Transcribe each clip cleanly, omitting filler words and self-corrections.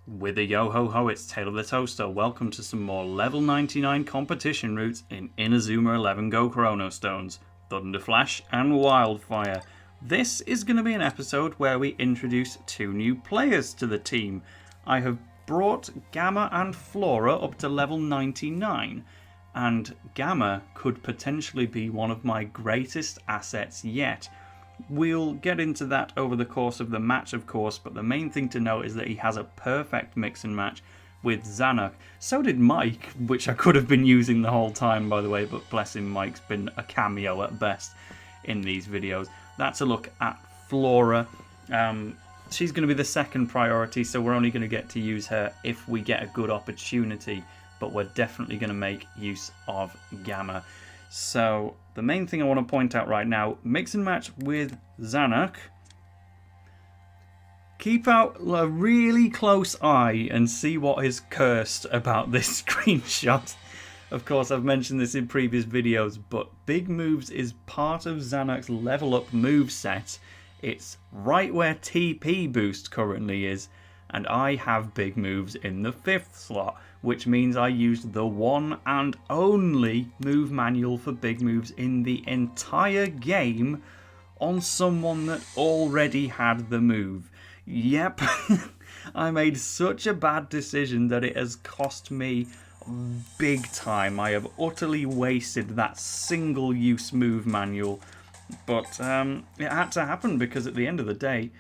With a yo-ho-ho, it's Tale of the Toaster. Welcome to some more level 99 competition routes in Inazuma 11 Go Chrono Stones, Thunder Flash and Wildfire. This is going to be an episode where we introduce two new players to the team. I have brought Gamma and Flora up to level 99, and Gamma could potentially be one of my greatest assets yet. We'll get into that over the course of the match, of course, but the main thing to note is that he has a perfect mix and match with Zanuck. So did Mike, which I could have been using the whole time, by the way, but bless him, Mike's been a cameo at best in these videos. That's a look at Flora. She's going to be the second priority, so we're only going to get to use her if we get a good opportunity, but we're definitely going to make use of Gamma. So the main thing I want to point out right now, mix and match with Zanuck. Keep out a really close eye and see what is cursed about this screenshot. Of course, I've mentioned this in previous videos, but Big Moves is part of Zanuck's level up moveset. It's right where TP boost currently is, and I have Big Moves in the 5th slot, which means I used the one and only move manual for Big Moves in the entire game on someone that already had the move. Yep, I made such a bad decision that it has cost me big time. I have utterly wasted that single-use move manual, but it had to happen because at the end of the day,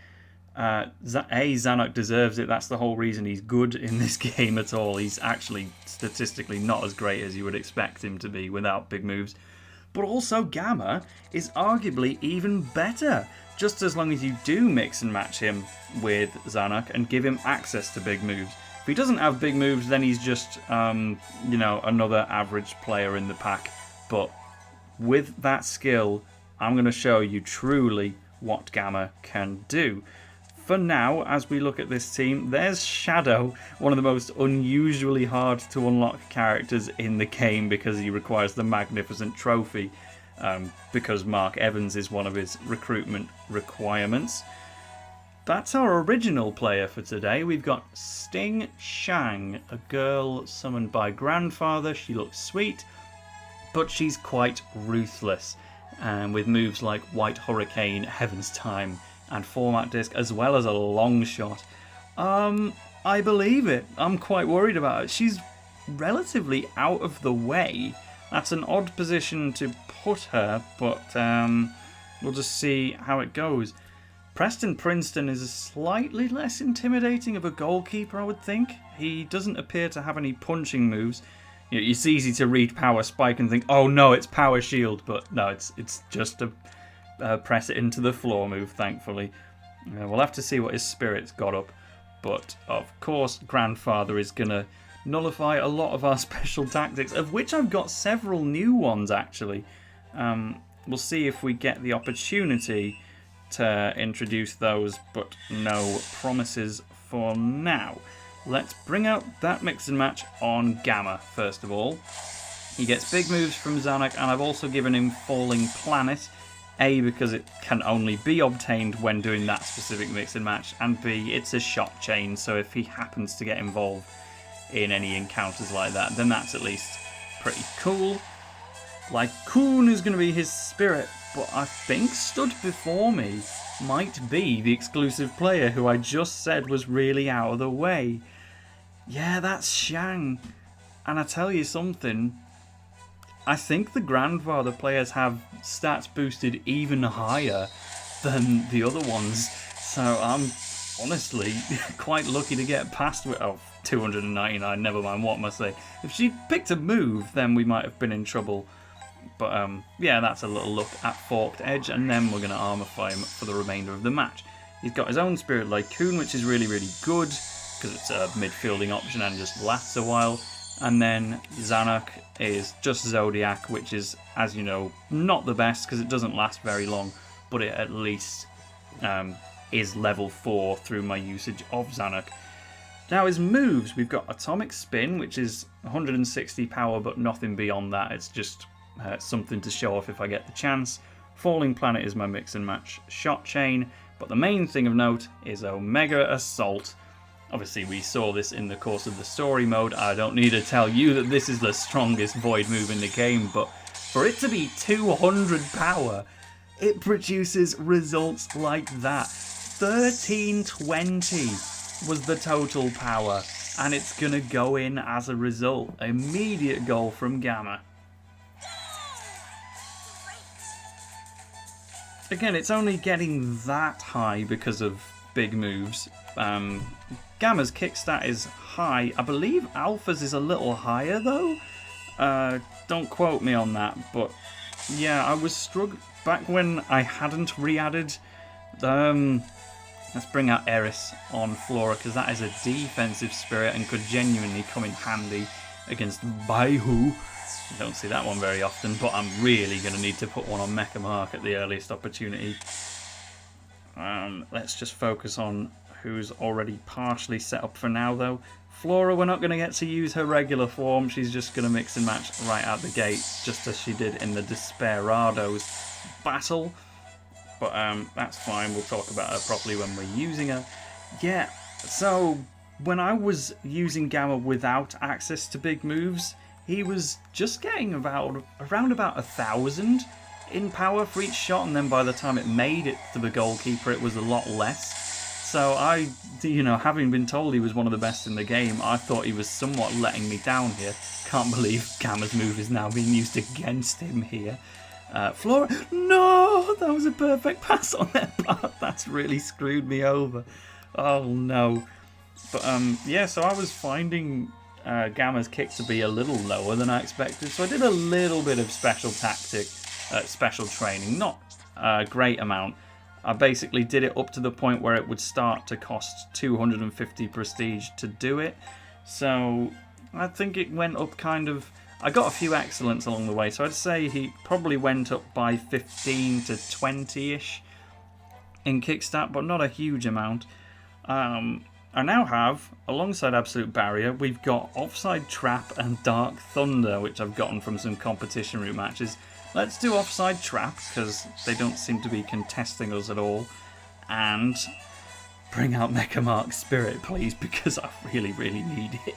Zanuck deserves it. That's the whole reason he's good in this game at all. He's actually statistically not as great as you would expect him to be without Big Moves. But also Gamma is arguably even better, just as long as you do mix and match him with Zanuck and give him access to Big Moves. If he doesn't have Big Moves, then he's just, another average player in the pack. But with that skill, I'm going to show you truly what Gamma can do. For now, as we look at this team, there's Shadow, one of the most unusually hard to unlock characters in the game because he requires the Magnificent Trophy, because Mark Evans is one of his recruitment requirements. That's our original player for today. We've got Sting Xiang, a girl summoned by Grandfather. She looks sweet, but she's quite ruthless, with moves like White Hurricane, Heaven's Time, and Format Disc, as well as a long shot. I believe it. I'm quite worried about it. She's relatively out of the way. That's an odd position to put her, but we'll just see how it goes. Preston Princeton is slightly less intimidating of a goalkeeper, I would think. He doesn't appear to have any punching moves. It's easy to read Power Spike and think, oh no, it's Power Shield, but no, it's just a press it into the floor move, thankfully. We'll have to see what his spirit's got up. But, of course, Grandfather is going to nullify a lot of our special tactics, of which I've got several new ones, actually. We'll see if we get the opportunity to introduce those, but no promises for now. Let's bring out that mix and match on Gamma, first of all. He gets Big Moves from Zanuck, and I've also given him Falling Planet. A, because it can only be obtained when doing that specific mix and match, and B, it's a shot chain, so if he happens to get involved in any encounters like that, then that's at least pretty cool. Lycoon is going to be his spirit, but I think stood before me might be the exclusive player who I just said was really out of the way. Yeah, that's Xiang. And I tell you something, I think the Grandfather players have stats boosted even higher than the other ones, so I'm honestly quite lucky to get past 299, never mind, what am I saying? If she picked a move, then we might have been in trouble. But yeah, that's a little look at Forked Edge, and then we're going to armorify him for the remainder of the match. He's got his own Spirit Lycoon, which is really, really good, because it's a midfielding option and just lasts a while. And then Zanuck is just Zodiac, which is, as you know, not the best because it doesn't last very long, but it at least is level 4 through my usage of Zanuck. Now his moves, we've got Atomic Spin, which is 160 power, but nothing beyond that. It's just something to show off if I get the chance. Falling Planet is my mix and match shot chain, but the main thing of note is Omega Assault. Obviously, we saw this in the course of the story mode. I don't need to tell you that this is the strongest void move in the game, but for it to be 200 power, it produces results like that. 1320 was the total power, and it's going to go in as a result. Immediate goal from Gamma. Again, it's only getting that high because of big moves. Gamma's kickstat is high. I believe Alpha's is a little higher though. Don't quote me on that, but yeah, I was struggling back when I hadn't re-added. Let's bring out Eris on Flora, because that is a defensive spirit and could genuinely come in handy against Baihu. I don't see that one very often, but I'm really going to need to put one on Mecha Mark at the earliest opportunity. Let's just focus on who's already partially set up for now, though. Flora, we're not going to get to use her regular form. She's just going to mix and match right out the gate, just as she did in the Desperados battle. But that's fine. We'll talk about her properly when we're using her. Yeah, so when I was using Gamma without access to big moves, he was just getting around about 1,000 in power for each shot, and then by the time it made it to the goalkeeper, it was a lot less. So I, having been told he was one of the best in the game, I thought he was somewhat letting me down here. Can't believe Gamma's move is now being used against him here. Flora, no, that was a perfect pass on their part. That's really screwed me over. Oh no. But yeah, so I was finding Gamma's kick to be a little lower than I expected, so I did a little bit of special training, not a great amount. I basically did it up to the point where it would start to cost 250 prestige to do it, so I think it went up kind of... I got a few excellents along the way, so I'd say he probably went up by 15 to 20-ish in kickstat, but not a huge amount. I now have, alongside Absolute Barrier, we've got Offside Trap and Dark Thunder, which I've gotten from some competition route matches. Let's do Offside Trap, because they don't seem to be contesting us at all. And bring out Mecha Mark Spirit, please, because I really, really need it.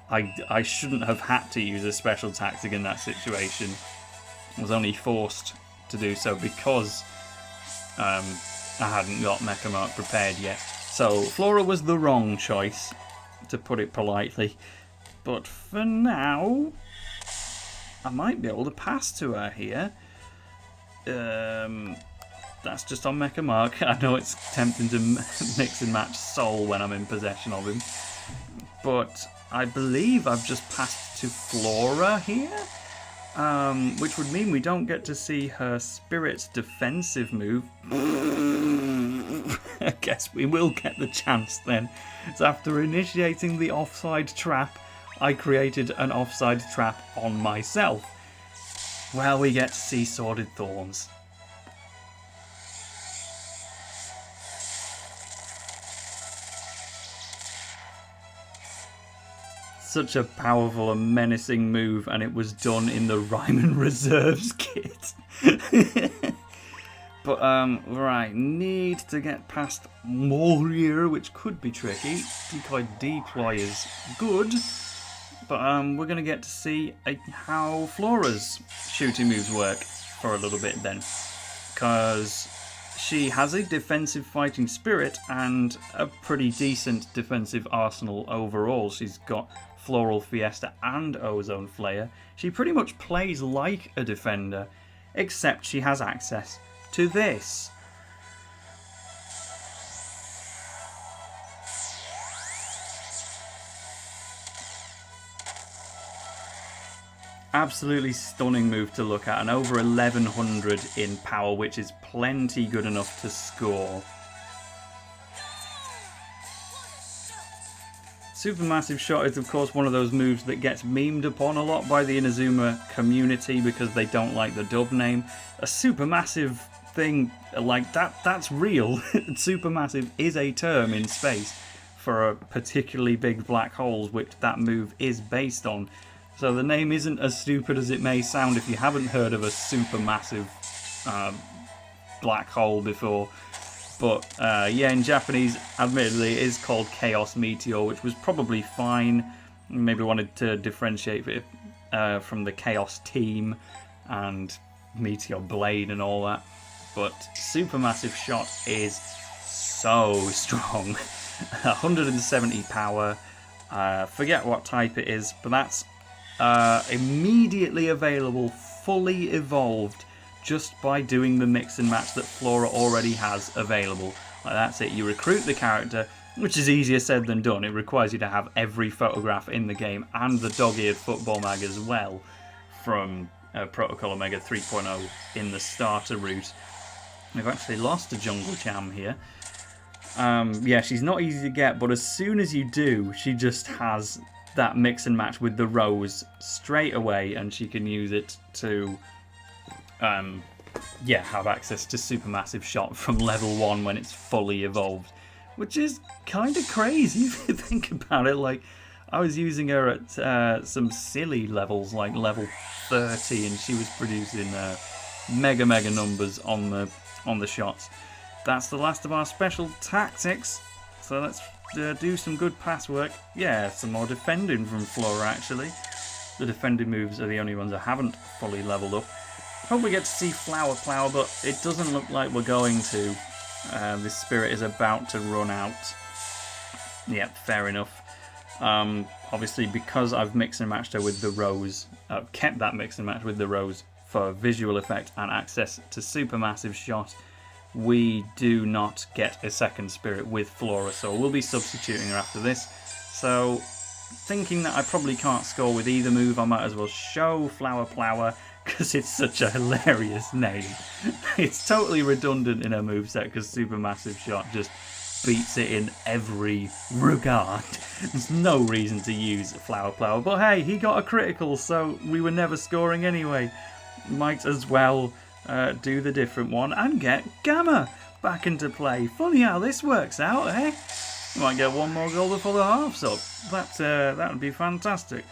I shouldn't have had to use a special tactic in that situation. I was only forced to do so because I hadn't got Mecha Mark prepared yet. So Flora was the wrong choice, to put it politely. But for now, I might be able to pass to her here. That's just on Mecha Mark. I know it's tempting to mix and match Soul when I'm in possession of him. But I believe I've just passed to Flora here, which would mean we don't get to see her Spirit's defensive move. I guess we will get the chance then. So after initiating the offside trap, I created an offside trap on myself. Well, we get to see Sordid Thorns. Such a powerful and menacing move, and it was done in the Ryman Reserves kit. But, right, need to get past Morir, which could be tricky. Decoy Deploy is good, but we're going to get to see how Flora's shooting moves work for a little bit then. Because she has a defensive fighting spirit and a pretty decent defensive arsenal overall. She's got Floral Fiesta and Ozone Flare. She pretty much plays like a defender, except she has access to this. Absolutely stunning move to look at, and over 1100 in power, which is plenty good enough to score. Supermassive Shot is of course one of those moves that gets memed upon a lot by the Inazuma community because they don't like the dub name. A supermassive thing like that's real. Supermassive is a term in space for a particularly big black holes, which that move is based on. So the name isn't as stupid as it may sound if you haven't heard of a supermassive black hole before. But yeah, in Japanese, admittedly, it is called Chaos Meteor, which was probably fine. Maybe wanted to differentiate it from the Chaos Team and Meteor Blade and all that. But Supermassive Shot is so strong. 170 power. Forget what type it is, but that's immediately available, fully evolved, just by doing the mix and match that Flora already has available. Like, that's it. You recruit the character, which is easier said than done. It requires you to have every photograph in the game and the dog-eared football mag as well from Protocol Omega 3.0 in the starter route. We've actually lost a Jungle Jam here. Yeah, she's not easy to get, but as soon as you do, she just has that mix and match with the Rose straight away, and she can use it to yeah, have access to Supermassive Shot from level 1 when it's fully evolved, which is kind of crazy if you think about it. Like, I was using her at some silly levels, like level 30, and she was producing mega numbers on the shots. That's the last of our special tactics, so let's do some good pass work. Yeah, some more defending from Flora, actually. The defending moves are the only ones I haven't fully leveled up. Hope we get to see Flower Plow, but it doesn't look like we're going to. This spirit is about to run out. Yep, fair enough. Obviously, because I've mixed and matched her with the Rose, kept that mix and match with the Rose for visual effect and access to Supermassive Shot, we do not get a second spirit with Flora, so we'll be substituting her after this. So, thinking that I probably can't score with either move, I might as well show Flower Plower, because it's such a hilarious name. It's totally redundant in her moveset, because Supermassive Shot just beats it in every regard. There's no reason to use Flower Plower, but hey, he got a critical, so we were never scoring anyway. Might as well do the different one and get Gamma back into play. Funny how this works out, eh? Might get one more goal before the half's up. That would be fantastic.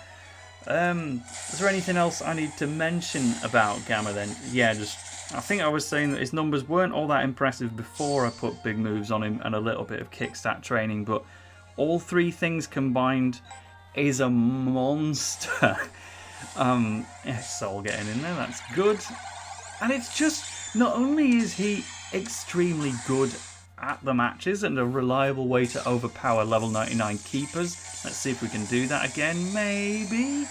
Is there anything else I need to mention about Gamma then? Yeah, I think I was saying that his numbers weren't all that impressive before I put big moves on him and a little bit of kickstart training, but all three things combined is a monster. Yeah, Soul getting in there, that's good. And it's just, not only is he extremely good at the matches and a reliable way to overpower level 99 keepers. Let's see if we can do that again, maybe?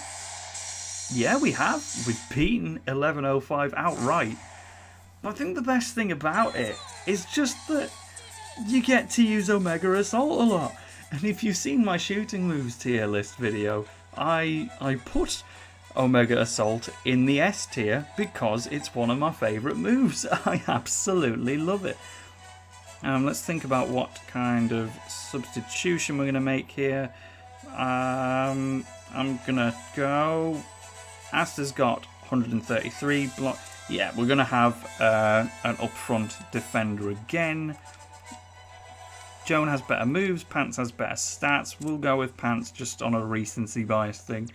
Yeah, we have. We've beaten 1105 outright. But I think the best thing about it is just that you get to use Omega Assault a lot. And if you've seen my shooting moves tier list video, I put Omega Assault in the S tier because it's one of my favourite moves. I absolutely love it. Let's think about what kind of substitution we're going to make here. I'm going to go... Asta's got 133 block. Yeah, we're going to have an upfront defender again. Joan has better moves, Pants has better stats. We'll go with Pants just on a recency bias thing.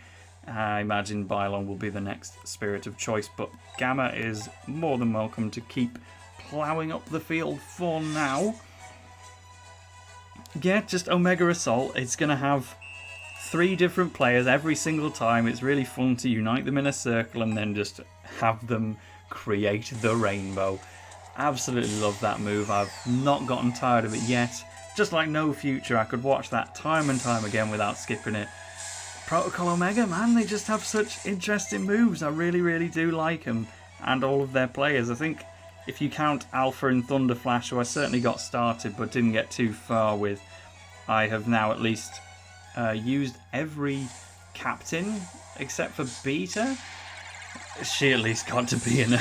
I imagine Bylon will be the next spirit of choice, but Gamma is more than welcome to keep ploughing up the field for now. Yeah, just Omega Assault. It's going to have 3 different players every single time. It's really fun to unite them in a circle and then just have them create the rainbow. Absolutely love that move. I've not gotten tired of it yet. Just like No Future, I could watch that time and time again without skipping it. Protocol Omega, man, they just have such interesting moves. I really do like them, and all of their players. I think if you count Alpha and Thunder Flash, who I certainly got started but didn't get too far with, I have now at least used every captain except for Beta. She at least got to be in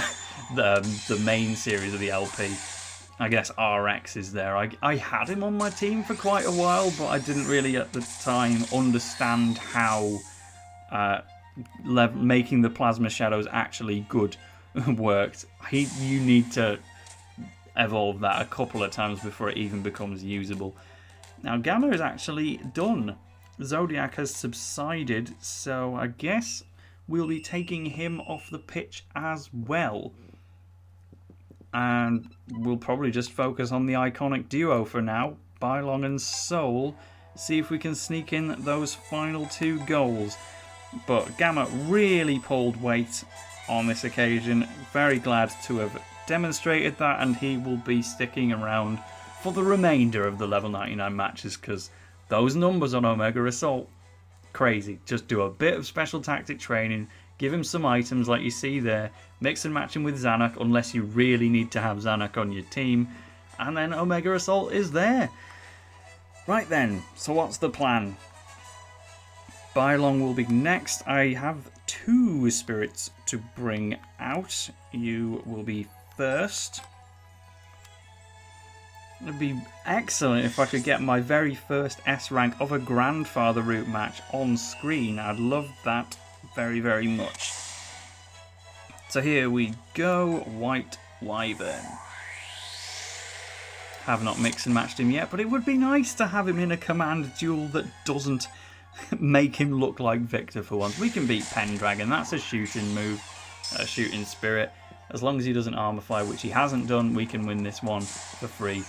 the main series of the LP. I guess RX is there. I had him on my team for quite a while, but I didn't really at the time understand how making the Plasma Shadows actually good worked. You need to evolve that a couple of times before it even becomes usable. Now Gamma is actually done. Zodiac has subsided, so I guess we'll be taking him off the pitch as well. and we'll probably just focus on the iconic duo for now, Bylong and Soul. See if we can sneak in those final 2 goals. But Gamma really pulled weight on this occasion. Very glad to have demonstrated that, and he will be sticking around for the remainder of the level 99 matches, because those numbers on Omega Assault, crazy. Just do a bit of special tactic training, give him some items like you see there, mix and match him with Zanuck unless you really need to have Zanuck on your team, and then Omega Assault is there. Right then, so what's the plan? Bylong will be next. I have 2 spirits to bring out. You will be first. It'd be excellent if I could get my very first S rank of a grandfather route match on screen. I'd love that very, very much. So here we go, White Wyvern. Have not mixed and matched him yet, but it would be nice to have him in a command duel that doesn't make him look like Victor for once. We can beat Pendragon, that's a shooting move, a shooting spirit. As long as he doesn't armor fire, which he hasn't done, we can win this one for free.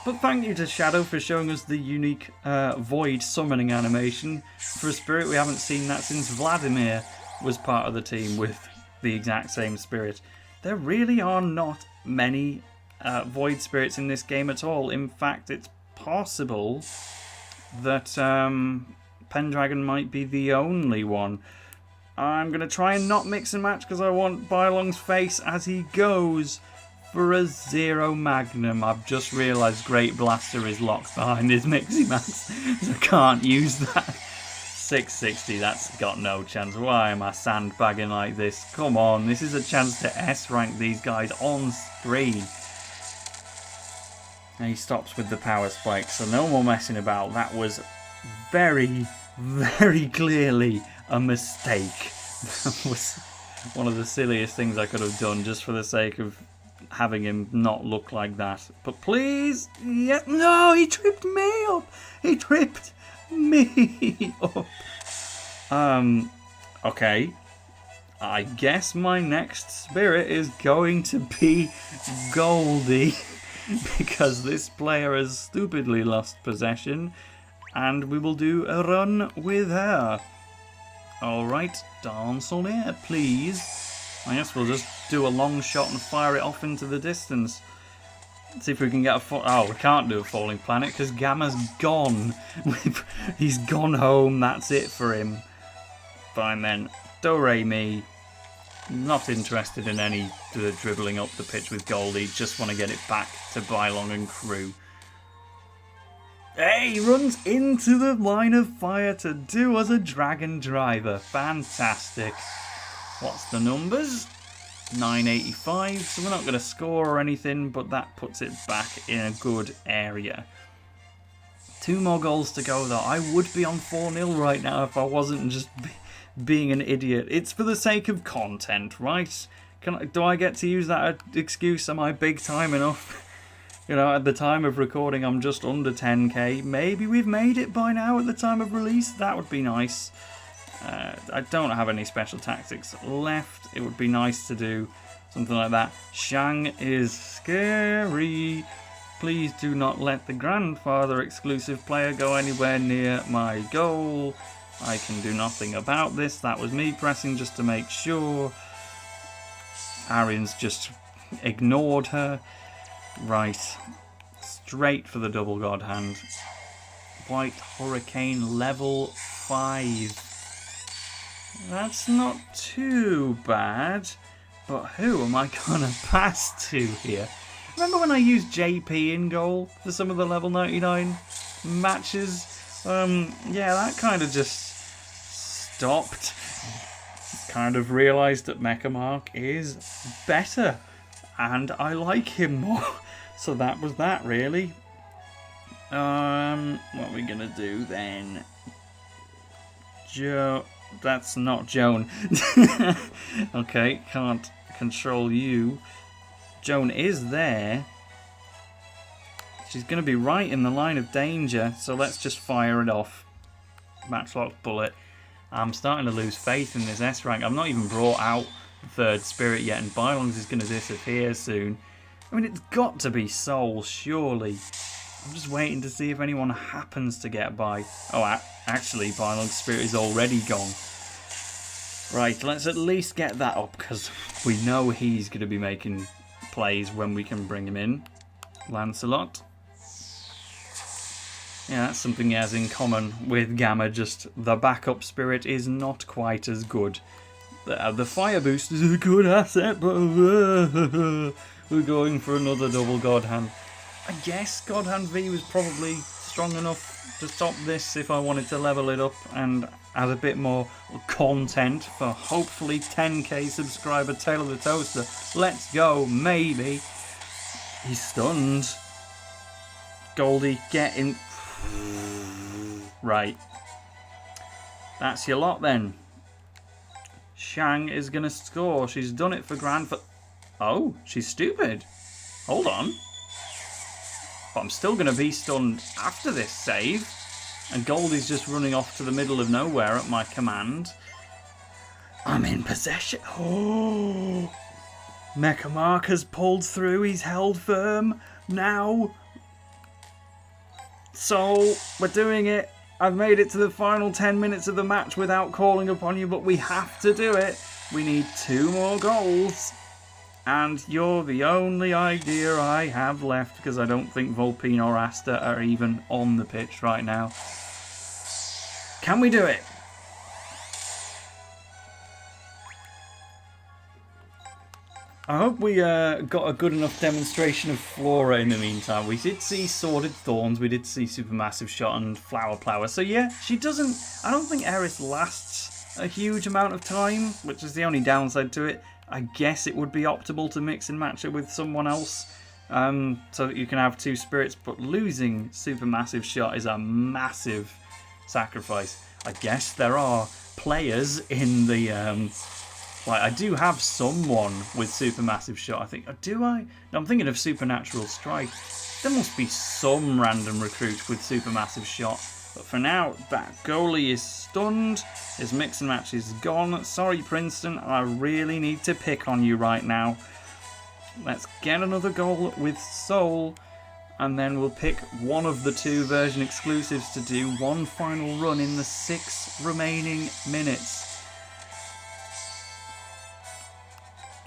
But thank you to Shadow for showing us the unique Void summoning animation. For a spirit, we haven't seen that since Vladimir was part of the team with the exact same spirit. There really are not many Void spirits in this game at all. In fact, it's possible that Pendragon might be the only one. I'm going to try and not mix and match because I want Bylong's face as he goes for a 0 Magnum. I've just realised Great Blaster is locked behind his Mixie Max, so I can't use that. 660, that's got no chance. Why am I sandbagging like this? Come on, this is a chance to S-rank these guys on screen. And he stops with the power spike, so no more messing about. That was very, very clearly a mistake. That was one of the silliest things I could have done just for the sake of having him not look like that. But please, yeah, no, he tripped me up. He tripped me up. Okay. I guess my next spirit is going to be Goldie, because this player has stupidly lost possession, and we will do a run with her. Alright, dance on it, please. I guess we'll just do a long shot and fire it off into the distance. Let's see if we can get a oh, we can't do a falling planet because Gamma's gone. He's gone home, that's it for him. Fine then. Do-re-mi. Not interested in any dribbling up the pitch with Goldie. Just want to get it back to Bylong and crew. Hey, he runs into the line of fire to do us a dragon driver. Fantastic. What's the numbers? 985, so we're not going to score or anything, but that puts it back in a good area. 2 more goals to go though. I would be on 4-0 right now if I wasn't just being an idiot. It's for the sake of content, right? Do I get to use that excuse? Am I big time enough? You know, at the time of recording I'm just under 10k. Maybe we've made it by now at the time of release. That would be nice. I don't have any special tactics left. It would be nice to do something like that. Xiang is scary. Please do not let the grandfather exclusive player go anywhere near my goal. I can do nothing about this. That was me pressing just to make sure. Arian's just ignored her. Right. Straight for the double god hand. White Hurricane level 5. That's not too bad, but who am I gonna pass to here? Remember when I used JP in goal for some of the level 99 matches? Yeah, that kind of just stopped. Kind of realised that Mecha Mark is better, and I like him more. So that was that, really. What are we gonna do then? That's not Joan. Okay, can't control you. Joan is there. She's going to be right in the line of danger, so let's just fire it off. Matchlock bullet. I'm starting to lose faith in this S rank. I've not even brought out the 3rd spirit yet, and Bylong's is going to disappear soon. I mean, it's got to be Soul, surely. I'm just waiting to see if anyone happens to get by. Oh, actually, Bylong Spirit is already gone. Right, let's at least get that up, because we know he's going to be making plays when we can bring him in. Lancelot. Yeah, that's something he has in common with Gamma, just the backup spirit is not quite as good. The fire boost is a good asset, but we're going for another double God Hand. I guess God Hand V was probably strong enough to stop this if I wanted to level it up and add a bit more content for hopefully 10k subscriber Tale of the Toaster. Let's go, maybe. He's stunned. Goldie, get in. Right. That's your lot then. Xiang is going to score. She's done it for grand for... Oh, she's stupid. Hold on. But I'm still going to be stunned after this save. And Goldie's just running off to the middle of nowhere at my command. I'm in possession. Oh! Mecha Mark has pulled through. He's held firm. Now... So, we're doing it. I've made it to the final 10 minutes of the match without calling upon you, but we have to do it. We need 2 more goals. And you're the only idea I have left, because I don't think Volpine or Asta are even on the pitch right now. Can we do it? I hope we got a good enough demonstration of Flora in the meantime. We did see Sordid Thorns, we did see Supermassive Shot and Flower Plower. So yeah, she doesn't... I don't think Eris lasts a huge amount of time, which is the only downside to it. I guess it would be optimal to mix and match it with someone else, so that you can have 2 spirits, but losing Supermassive Shot is a massive sacrifice. I guess there are players in the... Like, I do have someone with Supermassive Shot, I think. Do I? No, I'm thinking of Supernatural Strike. There must be some random recruit with Supermassive Shot. But for now, that goalie is stunned. His mix and match is gone. Sorry, Princeton. I really need to pick on you right now. Let's get another goal with Soul. And then we'll pick one of the 2 version exclusives to do one final run in the 6 remaining minutes.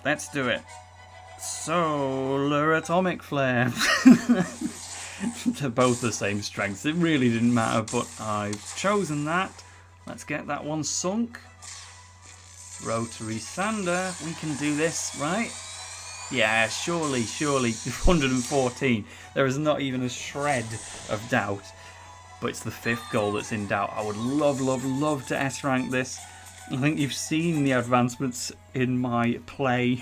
Let's do it. Solar Atomic Flare. They're both the same strengths. It really didn't matter, but I've chosen that. Let's get that one sunk. Rotary Sander. We can do this, right? Yeah, surely. 114. There is not even a shred of doubt. But it's the 5th goal that's in doubt. I would love to S-rank this. I think you've seen the advancements in my play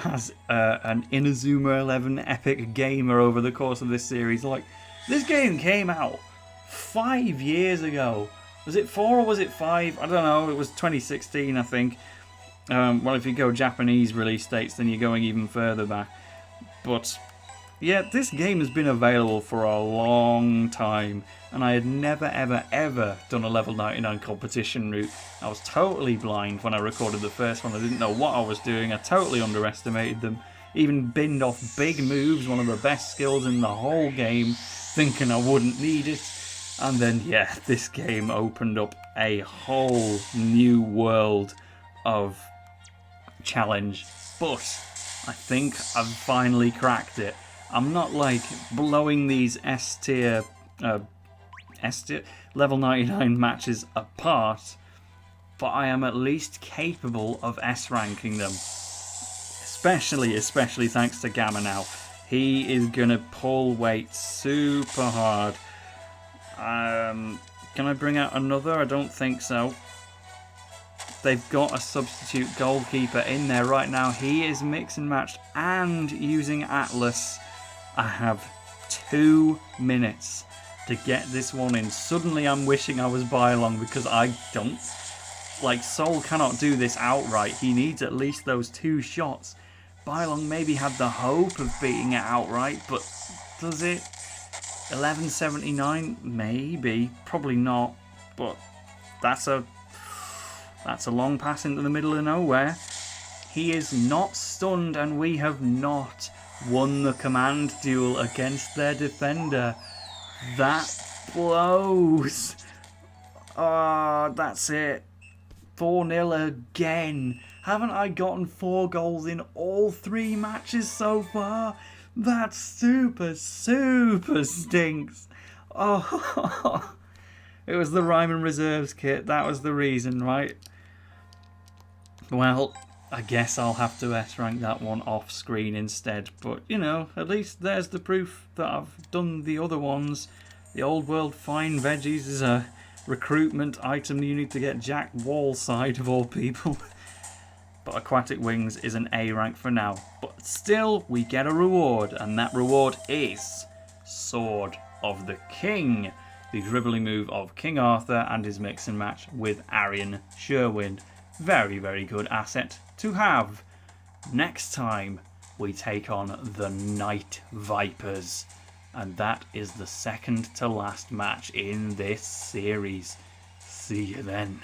as an Inazuma 11 epic gamer over the course of this series. Like, this game came out 5 years ago. Was it 4 or was it 5? I don't know. It was 2016, I think. Well, if you go Japanese release dates, then you're going even further back. But yeah, this game has been available for a long time, and I had never ever done a level 99 competition route. I was totally blind when I recorded the first one. I didn't know what I was doing. I totally underestimated them. Even binned off big moves, one of the best skills in the whole game, thinking I wouldn't need it. And then, yeah, this game opened up a whole new world of challenge. But I think I've finally cracked it. I'm not like blowing these S-tier level 99 matches apart, but I am at least capable of S-ranking them. Especially thanks to Gamma now. He is going to pull weight super hard. Can I bring out another? I don't think so. They've got a substitute goalkeeper in there right now. He is mix and matched and using Atlas. I have 2 minutes to get this one in. Suddenly I'm wishing I was Bylong, because I don't... Like, Soul cannot do this outright. He needs at least those 2 shots. Bylong maybe had the hope of beating it outright, but does it? 1179? Maybe. Probably not. But that's a long pass into the middle of nowhere. He is not stunned, and we have not won the command duel against their defender. That blows. Ah, that's it. 4-0 again. Haven't I gotten 4 goals in all 3 matches so far? That super stinks. Oh, it was the Ryman Reserves kit. That was the reason, right? Well, I guess I'll have to S-rank that one off screen instead. But, you know, at least there's the proof that I've done the other ones. The Old World Fine Veggies is a recruitment item you need to get Jack Wallside of all people. But Aquatic Wings is an A rank for now. But still, we get a reward, and that reward is Sword of the King, the dribbling move of King Arthur and his mix and match with Arion Sherwin. Very, very good asset to have. Next time, we take on the Night Vipers. And that is the second to last match in this series. See you then.